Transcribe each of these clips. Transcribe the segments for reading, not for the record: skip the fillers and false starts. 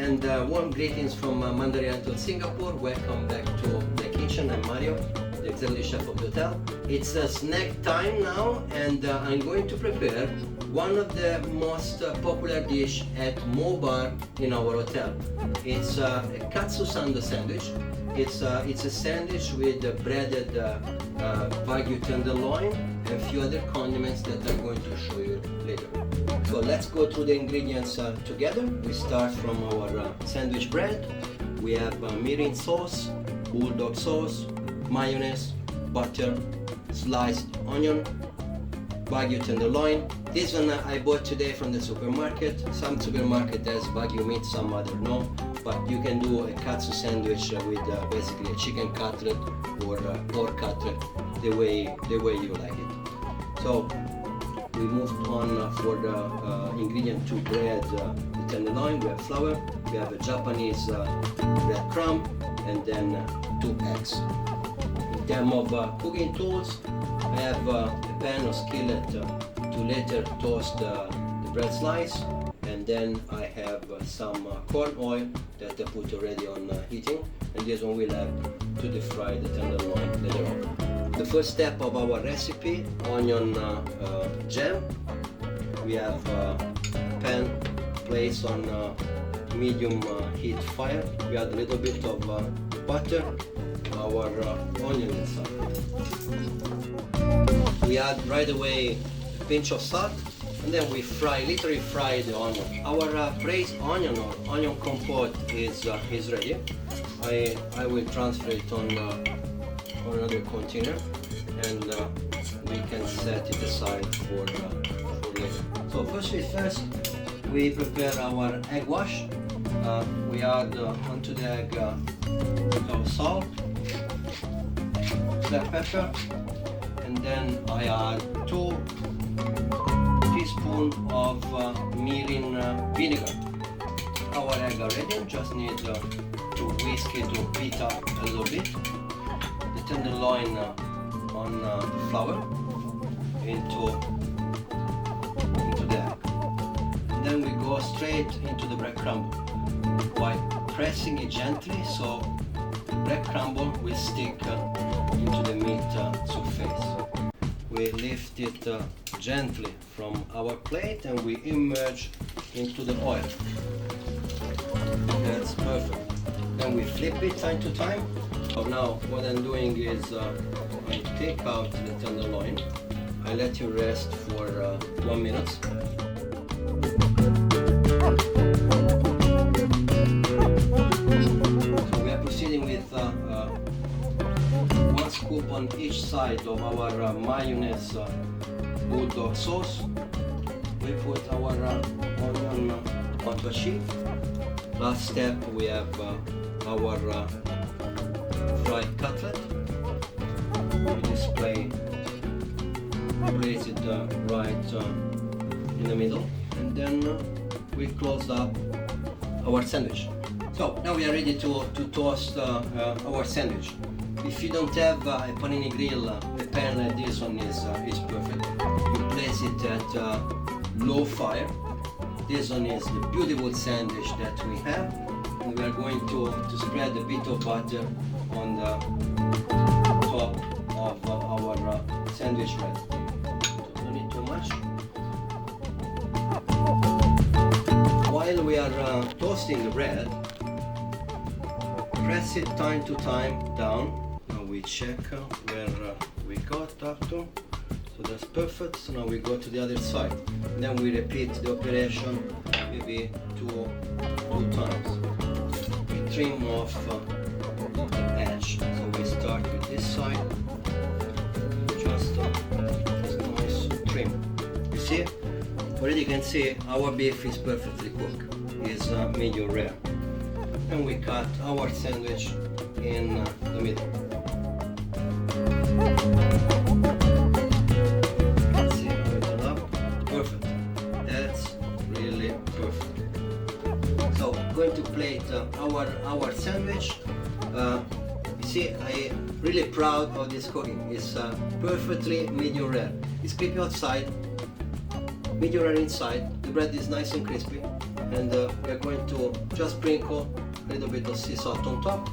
and warm greetings from Mandarin Oriental Singapore. Welcome back to the kitchen. I'm Mario, the auxiliary chef of the hotel. It's snack time now, and I'm going to prepare one of the most popular dish at Mobar in our hotel. It's a katsu sando sandwich. It's a sandwich with breaded wagyu tenderloin and a few other condiments that I'm going to show you later. So let's go through the ingredients together. We start from our sandwich bread. We have mirin sauce, bulldog sauce, mayonnaise, butter, sliced onion, wagyu tenderloin. This one I bought today from the supermarket. Some supermarket has wagyu meat, some other no. But you can do a katsu sandwich with basically a chicken cutlet or pork cutlet the way you like it. So we moved on for the ingredient to bread, the tenderloin. We have flour, we have a Japanese bread crumb, and then 2 eggs. In terms of cooking tools, I have a pan or skillet to later toast the bread slice, and then I have some corn oil that I put already on heating, and this one will have to deep fry the tenderloin later on. The first step of our recipe, onion jam. We have pan placed on medium heat fire. We add a little bit of butter, our onion inside. We add right away a pinch of salt, and then we literally fry the onion. Our braised onion or onion compote is ready. I will transfer it on another container, and we can set it aside for later. So first, we prepare our egg wash. We add onto the egg some salt, black pepper, and then I add 2 teaspoons of mirin vinegar. Our egg are ready. Just need to whisk it or beat up a little bit. The tenderloin on the flour into the egg. And then we go straight into the bread crumble by pressing it gently, so the bread crumble will stick into the meat surface. We lift it gently from our plate and we immerse into the oil. That's perfect. Then we flip it time to time. So now what I'm doing is I take out the tenderloin. I let it rest for 1 minute. So we are proceeding with 1 scoop on each side of our mayonnaise bulldog sauce. We put our onion onto a sheet. Last step, we have our fried cutlet. We place it right in the middle, and then we close up our sandwich. So now we are ready to toast our sandwich. If you don't have a panini grill, a pan like this one is perfect. You place it at low fire. This one is the beautiful sandwich that we have, and we are going to spread a bit of butter on the top of our sandwich bread. Don't need too much. While we are toasting the bread, press it time to time down. Now we check where we got up to. So that's perfect. So now we go to the other side. And then we repeat the operation maybe two times. We trim off the edge. So we start with this side. Just this nice trim. You see? Already you can see our beef is perfectly cooked. It's medium rare. And we cut our sandwich in the middle. See how it turned out? Perfect. That's really perfect. So going to plate our sandwich. You see, I'm really proud of this cooking. It's perfectly medium rare. It's crispy outside, medium rare inside. The bread is nice and crispy. and we're going to just sprinkle a little bit of sea salt on top.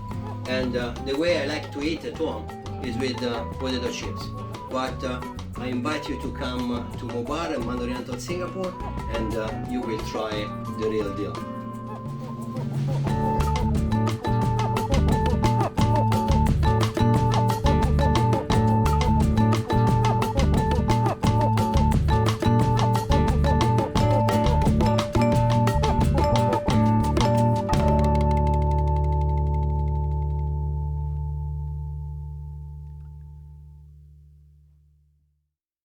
And the way I like to eat at home is with potato chips. But I invite you to come to Mobar and Mandarin Oriental Singapore, and you will try the real deal.